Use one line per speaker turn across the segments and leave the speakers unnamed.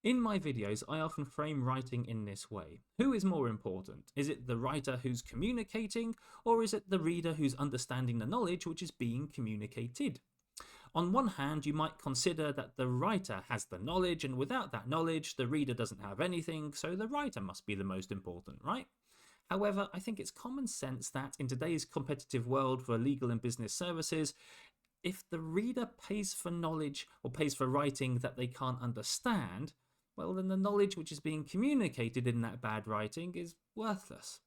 In my videos, I often frame writing in this way. Who is more important? Is it the writer who's communicating, or is it the reader who's understanding the knowledge which is being communicated? On one hand, you might consider that the writer has the knowledge, and without that knowledge, the reader doesn't have anything, so the writer must be the most important, right? However, I think it's common sense that in today's competitive world for legal and business services, if the reader pays for knowledge or pays for writing that they can't understand, well, then the knowledge which is being communicated in that bad writing is worthless.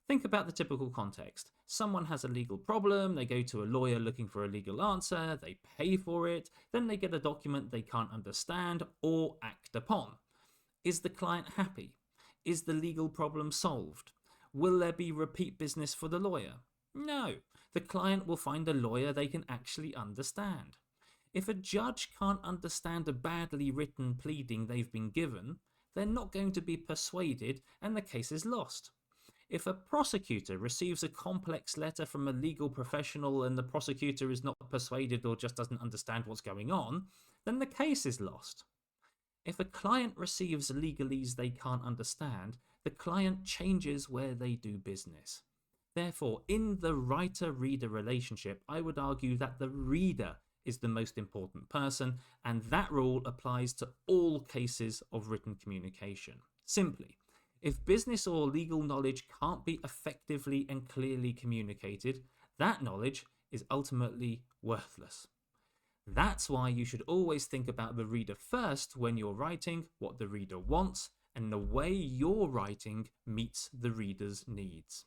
Think about the typical context. Someone has a legal problem, they go to a lawyer looking for a legal answer, they pay for it, then they get a document they can't understand or act upon. Is the client happy? Is the legal problem solved? Will there be repeat business for the lawyer? No. The client will find a lawyer they can actually understand. If a judge can't understand a badly written pleading they've been given, they're not going to be persuaded and the case is lost. If a prosecutor receives a complex letter from a legal professional and the prosecutor is not persuaded or just doesn't understand what's going on, then the case is lost. If a client receives legalese they can't understand, the client changes where they do business. Therefore, in the writer-reader relationship, I would argue that the reader is the most important person, and that rule applies to all cases of written communication. Simply, if business or legal knowledge can't be effectively and clearly communicated, that knowledge is ultimately worthless. That's why you should always think about the reader first when you're writing, what the reader wants, and the way your writing meets the reader's needs.